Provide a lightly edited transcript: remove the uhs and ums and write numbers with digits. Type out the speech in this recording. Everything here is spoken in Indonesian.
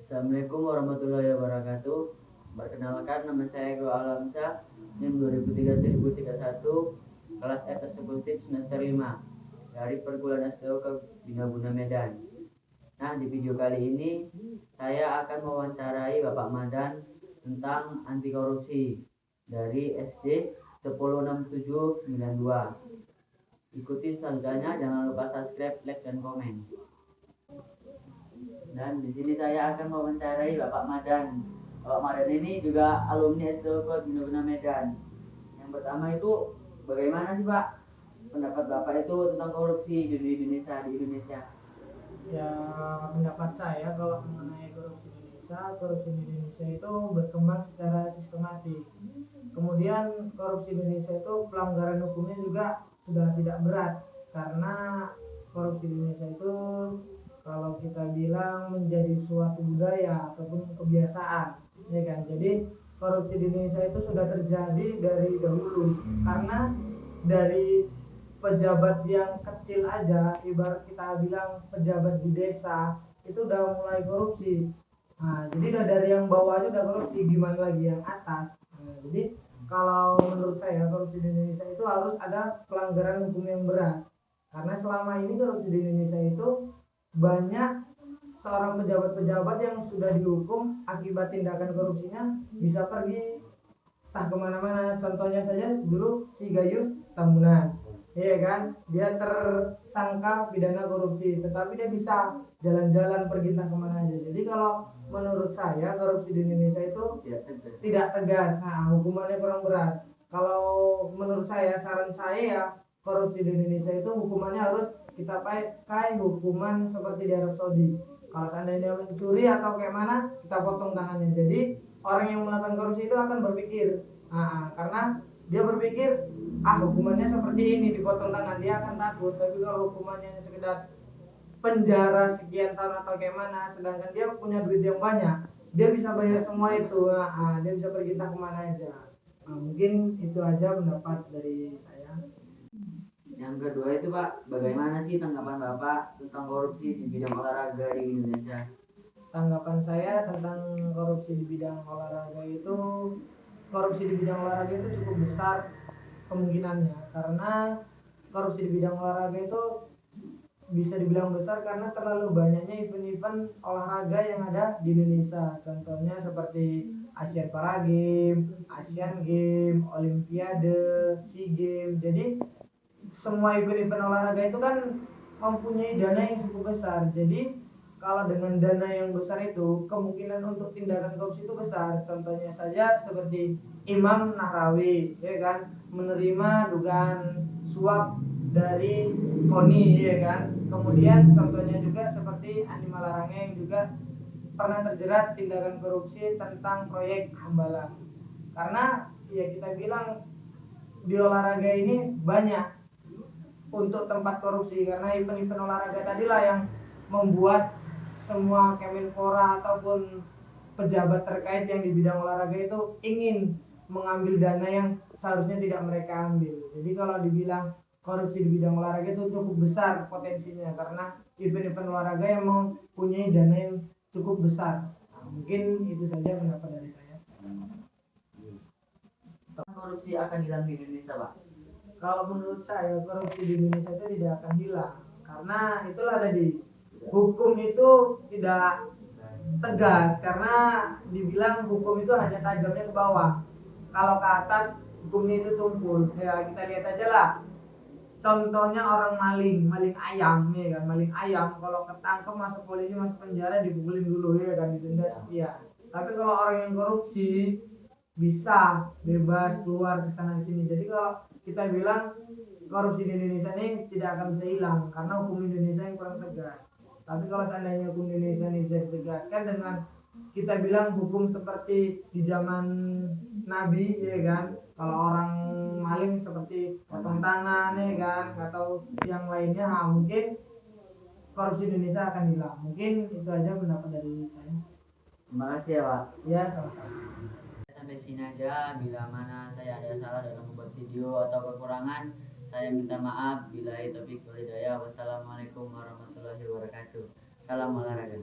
Assalamualaikum warahmatullahi wabarakatuh. Perkenalkan, nama saya Ego Alamsa, NIM 2003-1031, kelas F Eksekutif semester 5 dari perguruan STOK Bina Guna Medan. Nah, di video kali ini saya akan mewawancarai Bapak Madan tentang anti korupsi dari SD 106792. Ikuti selanjutnya, jangan lupa subscribe, like, dan komen. Dan di sini saya akan mewawancarai Bapak Madan. Bapak Madan ini juga alumni STOK Bina Guna Medan. Yang pertama itu, bagaimana sih Pak pendapat Bapak itu tentang korupsi di Indonesia? Ya, pendapat saya kalau mengenai korupsi di Indonesia itu berkembang secara sistematik. Kemudian korupsi di Indonesia itu pelanggaran hukumnya juga sudah tidak berat, karena korupsi di Indonesia itu kalau kita bilang menjadi suatu budaya ataupun kebiasaan, ya kan? Jadi korupsi di Indonesia itu sudah terjadi dari dahulu, karena dari pejabat yang kecil aja, ibarat kita bilang pejabat di desa itu udah mulai korupsi. Nah, jadi udah dari yang bawah aja udah korupsi, gimana lagi yang atas. Nah, jadi kalau menurut saya korupsi di Indonesia itu harus ada pelanggaran hukum yang berat, karena selama ini korupsi di Indonesia itu banyak seorang pejabat-pejabat yang sudah dihukum akibat tindakan korupsinya bisa pergi entah kemana-mana. Contohnya saja dulu si Gayus Tambunan, iya kan, dia tersangka pidana korupsi tetapi dia bisa jalan-jalan pergi entah kemana aja. Jadi kalau menurut saya korupsi di Indonesia itu tidak tegas, nah hukumannya kurang berat. Kalau menurut saya, saran saya ya, korupsi di Indonesia itu hukumannya harus kita pakai hukuman seperti di Arab Saudi. Kalau seandainya mencuri atau kayak mana, kita potong tangannya. Jadi orang yang melakukan korupsi itu akan berpikir, karena dia berpikir hukumannya seperti ini, dipotong tangan, dia akan takut. Tapi kalau hukumannya sekedar penjara sekian tahun atau kayak mana, sedangkan dia punya duit yang banyak, dia bisa bayar semua itu. Dia bisa pergi entah kemana aja. Mungkin itu aja pendapat dari saya. Yang kedua itu Pak, bagaimana sih tanggapan Bapak tentang korupsi di bidang olahraga di Indonesia? Tanggapan saya tentang korupsi di bidang olahraga itu, cukup besar kemungkinannya, karena korupsi di bidang olahraga itu bisa dibilang besar karena terlalu banyaknya event-event olahraga yang ada di Indonesia. Contohnya seperti Asian Para Games, Asian Games, Olimpiade, SEA Games. Jadi semua event-event olahraga itu kan mempunyai dana yang cukup besar. Jadi kalau dengan dana yang besar itu, kemungkinan untuk tindakan korupsi itu besar. Contohnya saja seperti Imam Nahrawi, ya kan, menerima dugaan suap dari KONI, ya kan. Kemudian contohnya juga seperti Andi Malarangeng yang juga pernah terjerat tindakan korupsi tentang proyek Hambalang. Karena ya kita bilang di olahraga ini banyak untuk tempat korupsi, karena event-event olahraga tadilah yang membuat semua Kemenpora ataupun pejabat terkait yang di bidang olahraga itu ingin mengambil dana yang seharusnya tidak mereka ambil. Jadi kalau dibilang korupsi di bidang olahraga itu cukup besar potensinya, karena event-event olahraga yang mempunyai dana yang cukup besar. Mungkin itu saja pendapat dari saya. Korupsi akan hilang di Indonesia Pak? Kalau menurut saya korupsi di Indonesia itu tidak akan hilang, karena itulah tadi, hukum itu tidak tegas, karena dibilang hukum itu hanya tajamnya ke bawah, kalau ke atas hukumnya itu tumpul. Ya kita lihat aja lah, contohnya orang maling ayam, ya kan, maling ayam kalau ketangkep masuk polisi, masuk penjara, dipukulin dulu, ya kan, didenda sekian. Tapi kalau orang yang korupsi bisa bebas keluar ke sana sini. Jadi kalau kita bilang korupsi di Indonesia ini tidak akan bisa hilang karena hukum Indonesia yang kurang tegas. Tapi kalau seandainya hukum Indonesia ini bisa ditegaskan dengan kita bilang hukum seperti di zaman Nabi, ya kan, kalau orang maling seperti potong tangan, ya kan, atau yang lainnya, mungkin korupsi Indonesia akan hilang. Mungkin itu aja pendapat dari saya. Terima kasih ya Pak. Ya, sama-sama. Sampai sini aja. Bila mana saya ada salah dalam membuat video atau kekurangan, saya minta maaf. Billahi taufiq wal hidayah. Wassalamualaikum warahmatullahi wabarakatuh. Salam olahraga.